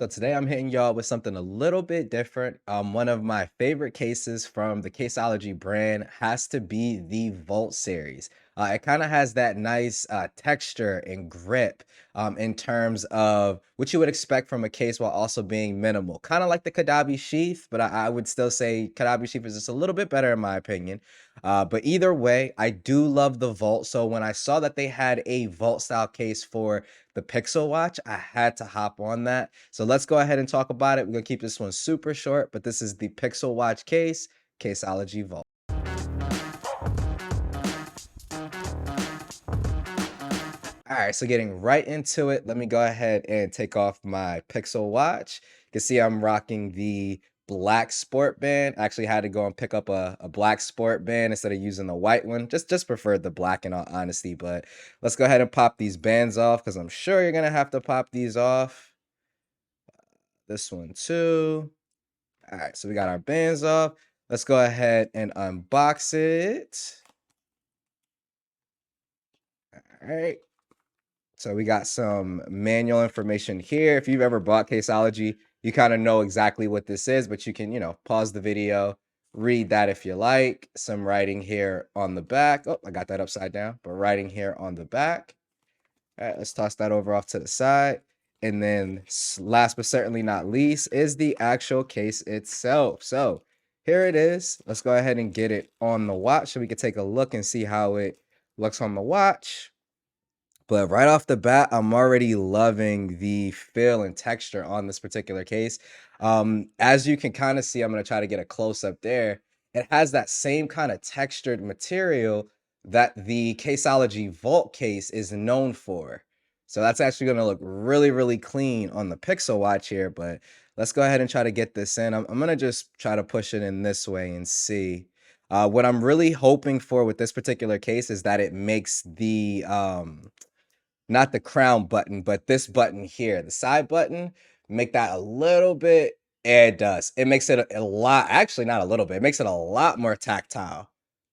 So today I'm hitting y'all with something a little bit different. One of my favorite cases from the Caseology brand has to be the Vault series. It kind of has that nice texture and grip in terms of what you would expect from a case while also being minimal. Kind of like the Kadabi sheath, but I would still say Kadabi sheath is just a little bit better in my opinion. But either way, I do love the Vault. So when I saw that they had a Vault style case for the Pixel Watch, I had to hop on that. So let's go ahead and talk about it. We're gonna keep this one super short, but this is the Pixel Watch case, Caseology Vault. All right, so getting right into it, let me go ahead and take off my Pixel Watch. You can see I'm rocking the black sport band. I actually had to go and pick up a black sport band instead of using the white one. Just preferred the black in all honesty, but let's go ahead and pop these bands off because I'm sure you're gonna have to pop these off. This one too. All right, so we got our bands off. Let's go ahead and unbox it. All right. So we got some manual information here. If you've ever bought Caseology, you kind of know exactly what this is, but you can, pause the video, read that if you like. Some writing here on the back. Oh, I got that upside down, but writing here on the back. All right, let's toss that over off to the side. And then last but certainly not least is the actual case itself. So here it is. Let's go ahead and get it on the watch so we can take a look and see how it looks on the watch. But right off the bat, I'm already loving the feel and texture on this particular case. As you can kind of see, I'm going to try to get a close up there. It has that same kind of textured material that the Caseology Vault case is known for. So that's actually going to look really, really clean on the Pixel Watch here. But let's go ahead and try to get this in. I'm going to just try to push it in this way and see. What I'm really hoping for with this particular case is that it makes the not the crown button, but this button here, the side button, make that a little bit. It does. It makes it a lot, actually, not a little bit. It makes it a lot more tactile,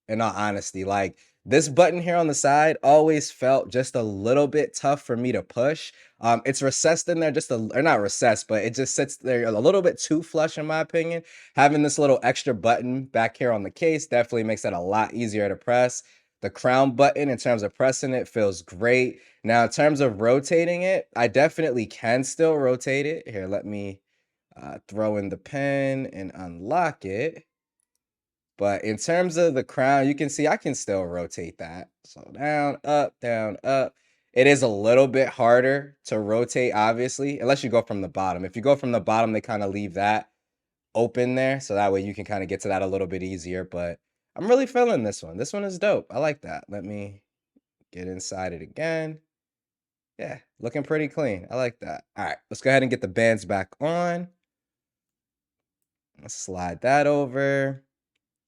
in all honesty. Like this button here on the side always felt just a little bit tough for me to push. It's recessed in there, or not recessed, but it just sits there a little bit too flush, in my opinion. Having this little extra button back here on the case definitely makes it a lot easier to press. The crown button, in terms of pressing it, feels great. Now, in terms of rotating it, I definitely can still rotate it. Here, let me throw in the pen and unlock it. But in terms of the crown, you can see I can still rotate that. So down, up, down, up. It is a little bit harder to rotate, obviously, unless you go from the bottom. If you go from the bottom, they kind of leave that open there. So that way you can kind of get to that a little bit easier. But I'm really feeling this one. This one is dope. I like that. Let me get inside it again. Yeah, looking pretty clean. I like that. All right, let's go ahead and get the bands back on. Let's slide that over.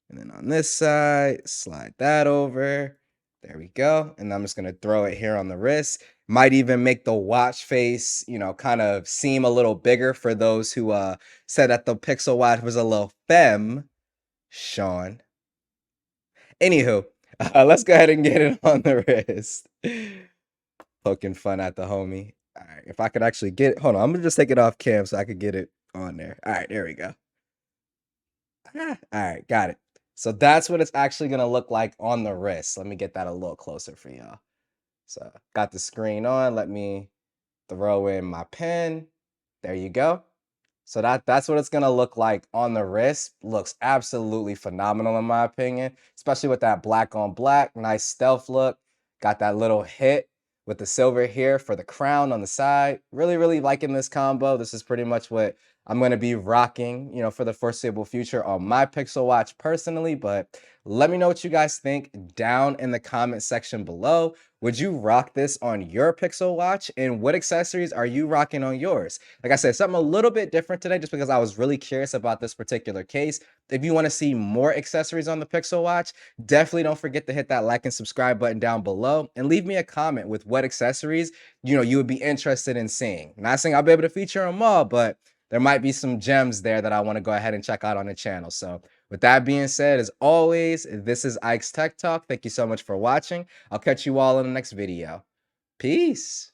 And then on this side, slide that over. There we go. And I'm just going to throw it here on the wrist. Might even make the watch face, kind of seem a little bigger for those who said that the Pixel Watch was a little femme, Sean. Anywho, let's go ahead and get it on the wrist. Poking fun at the homie. All right, if I could actually get it, hold on, I'm gonna just take it off cam so I could get it on there. All right, there we go. All right, got it. So that's what it's actually gonna look like on the wrist. Let me get that a little closer for y'all. So got the screen on. Let me throw in my pen. There you go. So that's what it's gonna look like on the wrist. Looks absolutely phenomenal in my opinion, especially with that black on black, nice stealth look. Got that little hit with the silver here for the crown on the side. Really, really liking this combo. This is pretty much what I'm gonna be rocking, for the foreseeable future on my Pixel Watch personally. But let me know what you guys think down in the comment section below. Would you rock this on your Pixel Watch? And what accessories are you rocking on yours? Like I said, something a little bit different today just because I was really curious about this particular case. If you want to see more accessories on the Pixel Watch, definitely don't forget to hit that like and subscribe button down below and leave me a comment with what accessories, you would be interested in seeing. Not saying I'll be able to feature them all, but there might be some gems there that I want to go ahead and check out on the channel. So with that being said, as always, this is Ike's Tech Talk. Thank you so much for watching. I'll catch you all in the next video. Peace.